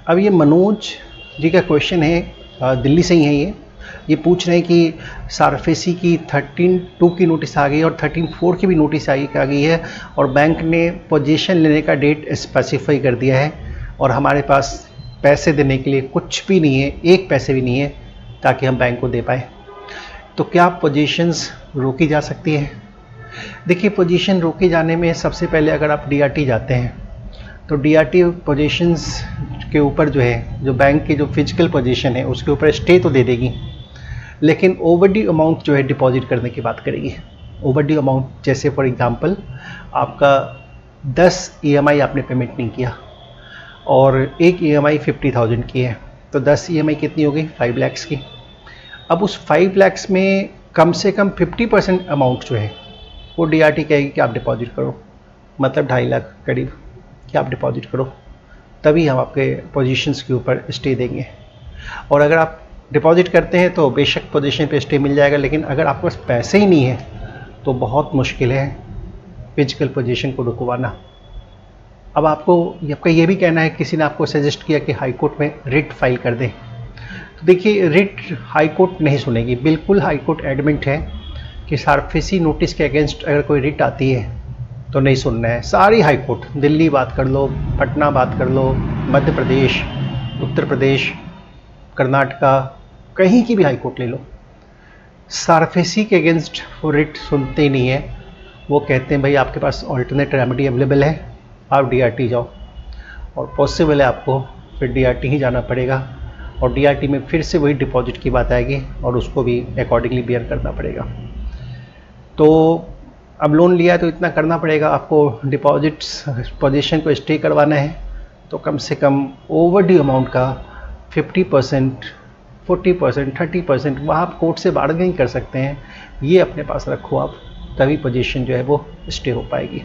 अब ये मनोज जी का क्वेश्चन है, दिल्ली से ही है ये पूछ रहे हैं कि सारफेसी की 13/2 की नोटिस आ गई और 13/4 की भी नोटिस आ गई है और बैंक ने पोजीशन लेने का डेट स्पेसिफाई कर दिया है और हमारे पास पैसे देने के लिए कुछ भी नहीं है, एक पैसे भी नहीं है ताकि हम बैंक को दे पाए। तो क्या पोजीशंस रोकी जा सकती है? देखिए, पोजीशन रोके जाने में सबसे पहले अगर आप डीआरटी जाते हैं तो डीआरटी पोजीशंस के ऊपर जो है, जो बैंक की जो फिजिकल पोजीशन है उसके ऊपर स्टे तो दे देगी, लेकिन ओवरड्यू अमाउंट जो है डिपॉजिट करने की बात करेगी। ओवरड्यू अमाउंट जैसे फॉर एग्जांपल आपका 10 ईएमआई आपने पेमेंट नहीं किया और एक ईएमआई 50,000 की है, तो 10 ईएमआई कितनी हो गई? 5 लाख की। अब उस 5 लाख में कम से कम 50% अमाउंट जो है वो डीआरटी कहेगी कि आप डिपॉजिट करो, मतलब 2.5 लाख करीब कि आप डिपॉजिट करो, तभी हम आपके पोजीशंस के ऊपर स्टे देंगे। और अगर आप डिपॉजिट करते हैं तो बेशक पोजीशन पे स्टे मिल जाएगा, लेकिन अगर आपके पास पैसे ही नहीं है तो बहुत मुश्किल है फिजिकल पोजीशन को रुकवाना। अब आपका ये भी कहना है, किसी ने आपको सजेस्ट किया कि हाई कोर्ट में रिट फाइल कर दें, तो देखिए रिट हाई कोर्ट नहीं सुनेगी। बिल्कुल हाई कोर्ट एडमिट है कि सारफेसी नोटिस के अगेंस्ट अगर कोई रिट आती है तो नहीं सुनना है। सारी हाई कोर्ट, दिल्ली बात कर लो, पटना बात कर लो, मध्य प्रदेश, उत्तर प्रदेश, कर्नाटका, कहीं की भी हाई कोर्ट ले लो, सारफेसी के अगेंस्ट वो रिट सुनते ही नहीं है। वो कहते हैं भाई आपके पास ऑल्टरनेट रेमेडी अवेलेबल है, आप डीआरटी जाओ, और पॉसिबल है आपको फिर डीआरटी ही जाना पड़ेगा और डीआरटी में फिर से वही डिपॉजिट की बात आएगी और उसको भी अकॉर्डिंगली बियर करना पड़ेगा। तो अब लोन लिया है तो इतना करना पड़ेगा आपको, डिपॉजिट्स पोजीशन को स्टे करवाना है तो कम से कम ओवरड्यू अमाउंट का 50%, 40%, 30% वहाँ आप कोर्ट से बार्गेनिंग कर सकते हैं, ये अपने पास रखो आप, तभी पोजीशन जो है वो स्टे हो पाएगी।